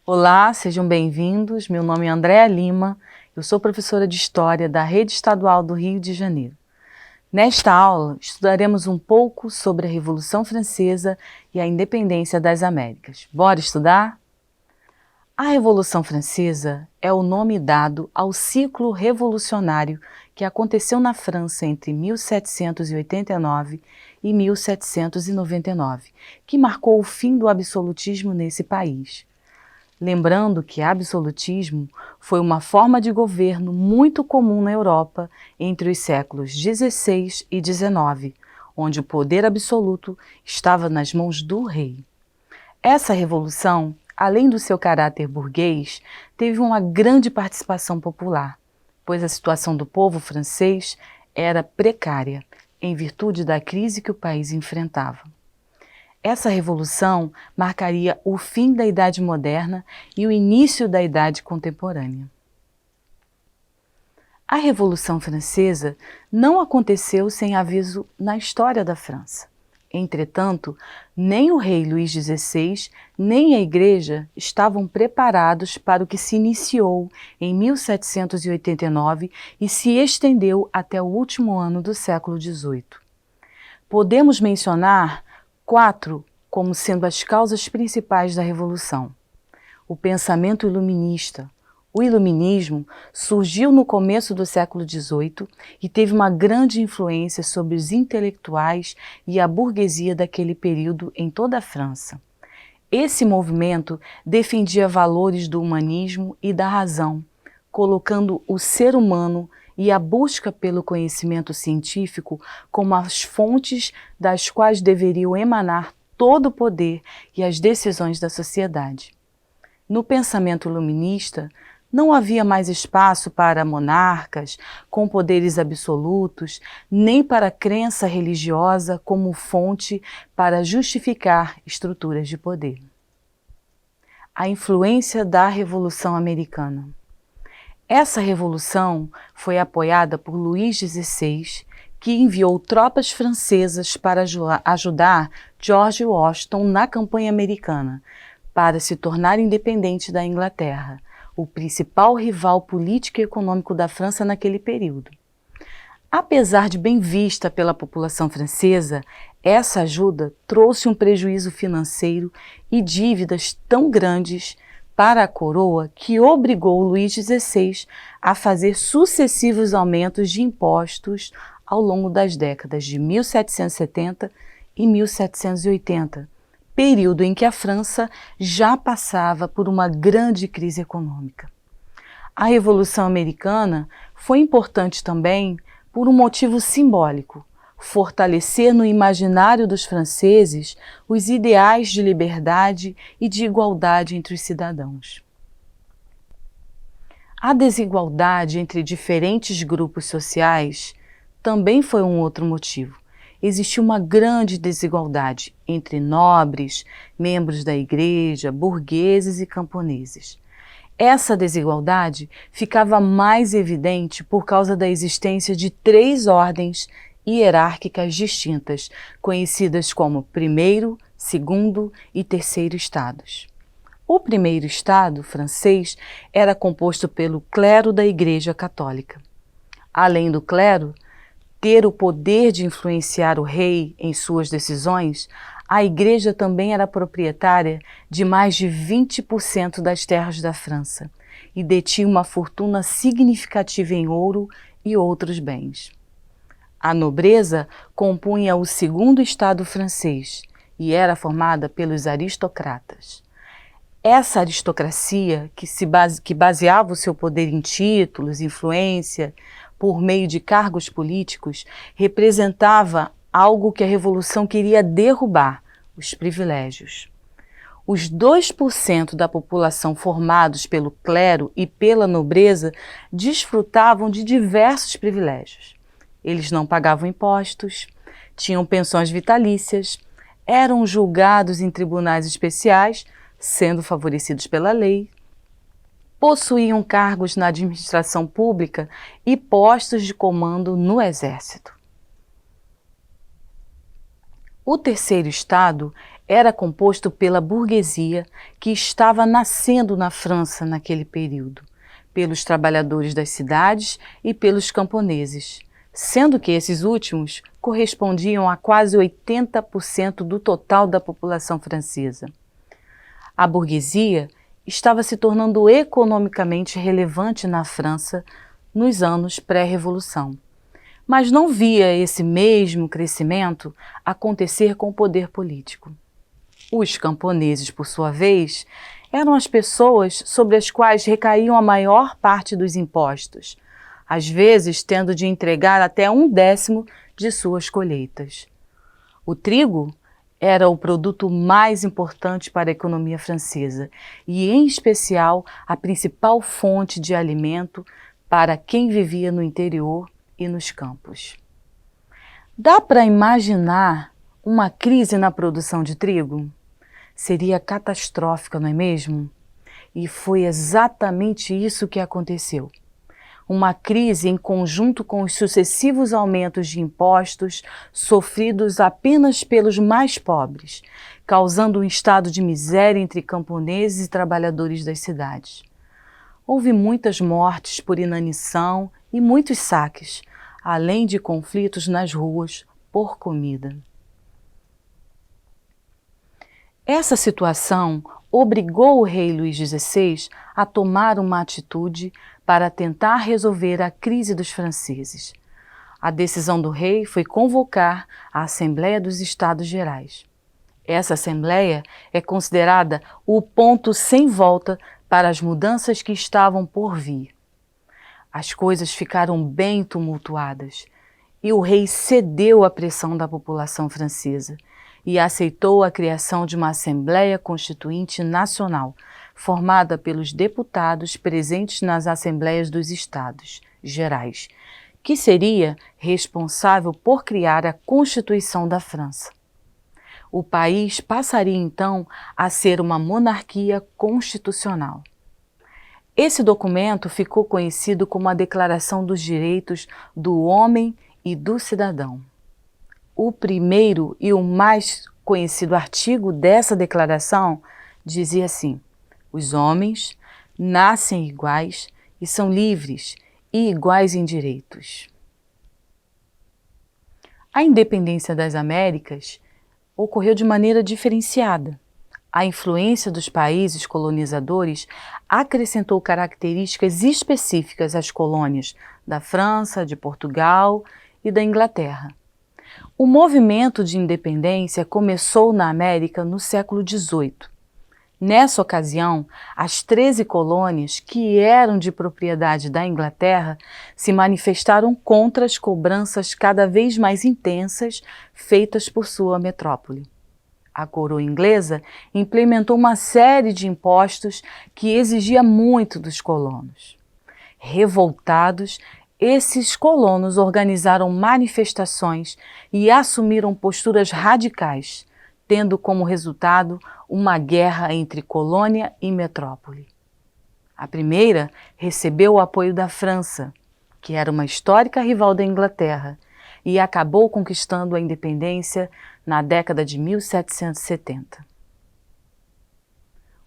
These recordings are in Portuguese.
Olá, sejam bem-vindos. Meu nome é Andréa Lima, eu sou professora de História da Rede Estadual do Rio de Janeiro. Nesta aula, estudaremos um pouco sobre a Revolução Francesa e a independência das Américas. Bora estudar? A Revolução Francesa é o nome dado ao ciclo revolucionário que aconteceu na França entre 1789 e 1799, que marcou o fim do absolutismo nesse país. Lembrando que absolutismo foi uma forma de governo muito comum na Europa entre os séculos XVI e XIX, onde o poder absoluto estava nas mãos do rei. Essa revolução, além do seu caráter burguês, teve uma grande participação popular, pois a situação do povo francês era precária, em virtude da crise que o país enfrentava. Essa revolução marcaria o fim da Idade Moderna e o início da Idade Contemporânea. A Revolução Francesa não aconteceu sem aviso na história da França. Entretanto, nem o rei Luís XVI, nem a Igreja estavam preparados para o que se iniciou em 1789 e se estendeu até o último ano do século XVIII. Podemos mencionar 4 como sendo as causas principais da Revolução. O pensamento iluminista. O iluminismo surgiu no começo do século XVIII e teve uma grande influência sobre os intelectuais e a burguesia daquele período em toda a França. Esse movimento defendia valores do humanismo e da razão, colocando o ser humano e a busca pelo conhecimento científico como as fontes das quais deveriam emanar todo o poder e as decisões da sociedade. No pensamento iluminista, não havia mais espaço para monarcas com poderes absolutos, nem para a crença religiosa como fonte para justificar estruturas de poder. A influência da Revolução Americana. Essa revolução foi apoiada por Luís XVI, que enviou tropas francesas para ajudar George Washington na campanha americana, para se tornar independente da Inglaterra, o principal rival político e econômico da França naquele período. Apesar de bem vista pela população francesa, essa ajuda trouxe um prejuízo financeiro e dívidas tão grandes para a coroa que obrigou Luís XVI a fazer sucessivos aumentos de impostos ao longo das décadas de 1770 e 1780, período em que a França já passava por uma grande crise econômica. A Revolução Americana foi importante também por um motivo simbólico: fortalecer no imaginário dos franceses os ideais de liberdade e de igualdade entre os cidadãos. A desigualdade entre diferentes grupos sociais também foi um outro motivo. Existia uma grande desigualdade entre nobres, membros da igreja, burgueses e camponeses. Essa desigualdade ficava mais evidente por causa da existência de 3 ordens hierárquicas distintas, conhecidas como primeiro, segundo e terceiro estados. O primeiro estado, francês, era composto pelo clero da Igreja Católica. Além do clero ter o poder de influenciar o rei em suas decisões, a Igreja também era proprietária de mais de 20% das terras da França e detinha uma fortuna significativa em ouro e outros bens. A nobreza compunha o segundo estado francês e era formada pelos aristocratas. Essa aristocracia, que baseava o seu poder em títulos, influência, por meio de cargos políticos, representava algo que a Revolução queria derrubar: os privilégios. Os 2% da população formados pelo clero e pela nobreza desfrutavam de diversos privilégios. Eles não pagavam impostos, tinham pensões vitalícias, eram julgados em tribunais especiais, sendo favorecidos pela lei, possuíam cargos na administração pública e postos de comando no exército. O terceiro estado era composto pela burguesia que estava nascendo na França naquele período, pelos trabalhadores das cidades e pelos camponeses, sendo que esses últimos correspondiam a quase 80% do total da população francesa. A burguesia estava se tornando economicamente relevante na França nos anos pré-revolução, mas não via esse mesmo crescimento acontecer com o poder político. Os camponeses, por sua vez, eram as pessoas sobre as quais recaíam a maior parte dos impostos, às vezes tendo de entregar até 1/10 de suas colheitas. O trigo era o produto mais importante para a economia francesa e, em especial, a principal fonte de alimento para quem vivia no interior e nos campos. Dá para imaginar uma crise na produção de trigo? Seria catastrófica, não é mesmo? E foi exatamente isso que aconteceu. Uma crise em conjunto com os sucessivos aumentos de impostos sofridos apenas pelos mais pobres, causando um estado de miséria entre camponeses e trabalhadores das cidades. Houve muitas mortes por inanição e muitos saques, além de conflitos nas ruas por comida. Essa situação obrigou o rei Luís XVI a tomar uma atitude para tentar resolver a crise dos franceses. A decisão do rei foi convocar a Assembleia dos Estados Gerais. Essa Assembleia é considerada o ponto sem volta para as mudanças que estavam por vir. As coisas ficaram bem tumultuadas e o rei cedeu à pressão da população francesa e aceitou a criação de uma Assembleia Constituinte Nacional, formada pelos deputados presentes nas Assembleias dos Estados Gerais, que seria responsável por criar a Constituição da França. O país passaria então a ser uma monarquia constitucional. Esse documento ficou conhecido como a Declaração dos Direitos do Homem e do Cidadão. O primeiro e o mais conhecido artigo dessa declaração dizia assim: os homens nascem iguais e são livres e iguais em direitos. A independência das Américas ocorreu de maneira diferenciada. A influência dos países colonizadores acrescentou características específicas às colônias da França, de Portugal e da Inglaterra. O movimento de independência começou na América no século XVIII. Nessa ocasião, as 13 colônias, que eram de propriedade da Inglaterra, se manifestaram contra as cobranças cada vez mais intensas feitas por sua metrópole. A coroa inglesa implementou uma série de impostos que exigia muito dos colonos. Revoltados, esses colonos organizaram manifestações e assumiram posturas radicais, tendo como resultado uma guerra entre colônia e metrópole. A primeira recebeu o apoio da França, que era uma histórica rival da Inglaterra, e acabou conquistando a independência na década de 1770.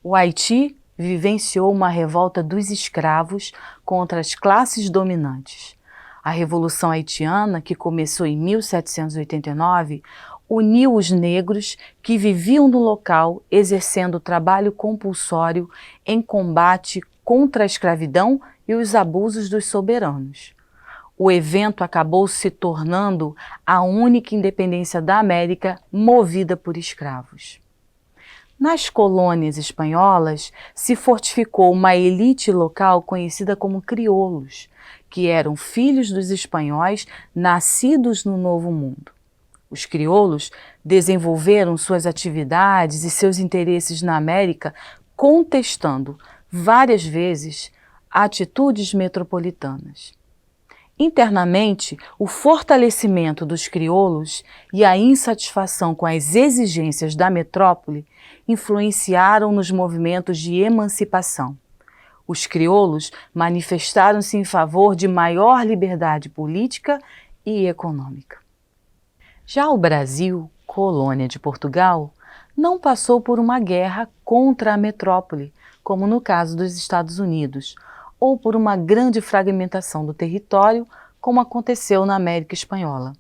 O Haiti vivenciou uma revolta dos escravos contra as classes dominantes. A Revolução Haitiana, que começou em 1789, uniu os negros que viviam no local exercendo trabalho compulsório em combate contra a escravidão e os abusos dos soberanos. O evento acabou se tornando a única independência da América movida por escravos. Nas colônias espanholas se fortificou uma elite local conhecida como crioulos, que eram filhos dos espanhóis nascidos no Novo Mundo. Os crioulos desenvolveram suas atividades e seus interesses na América contestando várias vezes atitudes metropolitanas. Internamente, o fortalecimento dos crioulos e a insatisfação com as exigências da metrópole influenciaram nos movimentos de emancipação. Os crioulos manifestaram-se em favor de maior liberdade política e econômica. Já o Brasil, colônia de Portugal, não passou por uma guerra contra a metrópole, como no caso dos Estados Unidos, ou por uma grande fragmentação do território, como aconteceu na América Espanhola.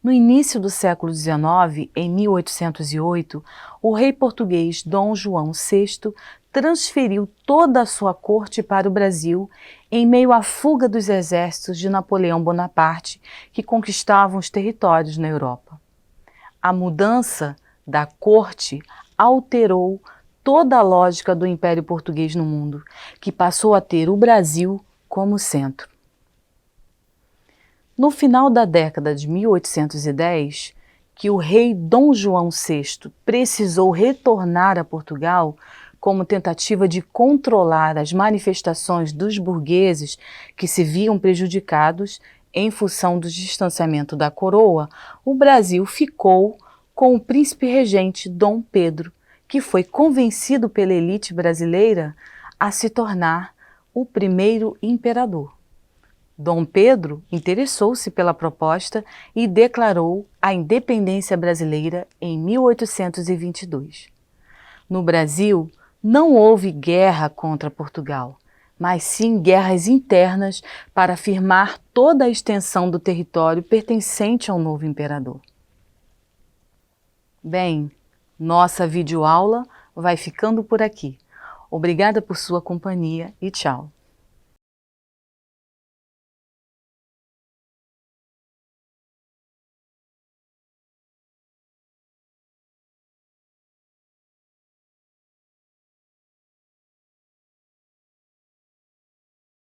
No início do século XIX, em 1808, o rei português Dom João VI transferiu toda a sua corte para o Brasil em meio à fuga dos exércitos de Napoleão Bonaparte, que conquistavam os territórios na Europa. A mudança da corte alterou toda a lógica do Império Português no mundo, que passou a ter o Brasil como centro. No final da década de 1810, que o rei Dom João VI precisou retornar a Portugal como tentativa de controlar as manifestações dos burgueses que se viam prejudicados em função do distanciamento da coroa, o Brasil ficou com o príncipe regente Dom Pedro, que foi convencido pela elite brasileira a se tornar o primeiro imperador. Dom Pedro interessou-se pela proposta e declarou a independência brasileira em 1822. No Brasil, não houve guerra contra Portugal, mas sim guerras internas para afirmar toda a extensão do território pertencente ao novo imperador. Bem, nossa videoaula vai ficando por aqui. Obrigada por sua companhia e tchau!